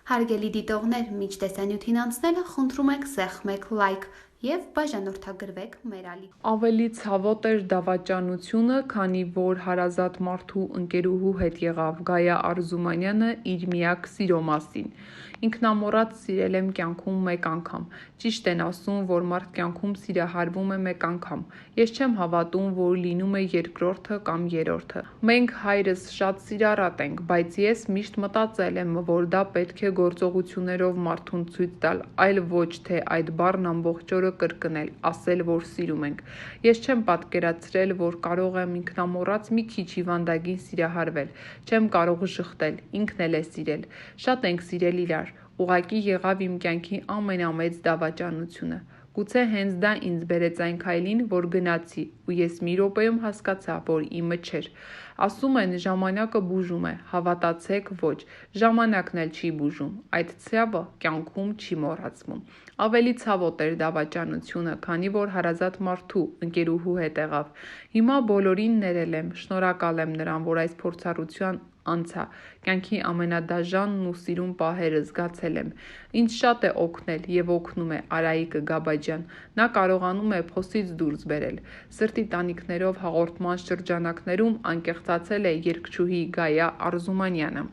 Հարգելի դիտողներ, մինչ տեսանյութին անցնելը խնդրում ենք սեղմեք լայք և բաժանորդագրվեք մեր ալիք։ Ավելի ցավոտ էր դավաճանությունը, քանի որ հարազատ մարդու ընկերուհու հետ եղավ Գայա Արզումանյանը իր միակ սիրո մասին։ Ինքնամոռաց սիրել եմ կյանքում մեկ անգամ։ Ճիշտ են ասում, որ մարդ կյանքում սիրահարվում է մեկ անգամ։ Ես չեմ հավատում, որ լինում է երկրորդը կամ երրորդը։ Մենք հայրս շատ սիրառատ ենք, բայց ես միշտ մտածել եմ, որ դա պետք է գործողություններով մարդուն ցույց տալ, այլ ոչ թե այդ բառն ամբողջ օրը կրկնել, ասել, որ սիրում ենք։ Ես չեմ պատկերացրել, որ կարող եմ ինքնամոռաց մի քիչ հիվանդագին սիրահարվել։ Չեմ կարող ժխտել, ինքն էլ է սիրել։ Շատ ենք սիրել իրար, ուղղակի եղավ իմ կյանքի ամենամեծ դավաճանությունը։ Գուցե հենց դա ինձ բերեց այն քայլին, որ գնացի, ու ես մի րոպեում հասկացա, որ իմը չէր։ Ասում են, ժամանակը բուժում է, հավատացեք, ոչ, ժամանակն էլ չի բուժում, այդ ցավը կյանքում չի մոռացվում։ Ավելի ցավոտ էր դավաճանությունը, քանի որ հարազատ մարդու ընկերուհու հետ եղավ։ Հիմա բոլորին ներել եմ, շնորհակալ եմ նրան, որ այս փորձառության անցա, կյանքի ամենադաժանն ու սիրուն պահերը զգացել եմ։ Ինձ շատ է օգնել և օգնում է Արայիկը Գաբաջյան, նա կարողանում է փոսից դուրս բերել։ Սրտի տանիքներով հաղորդման շրջանակներում անկեղծացել է երգչուհի Գայա Արզումանյանը։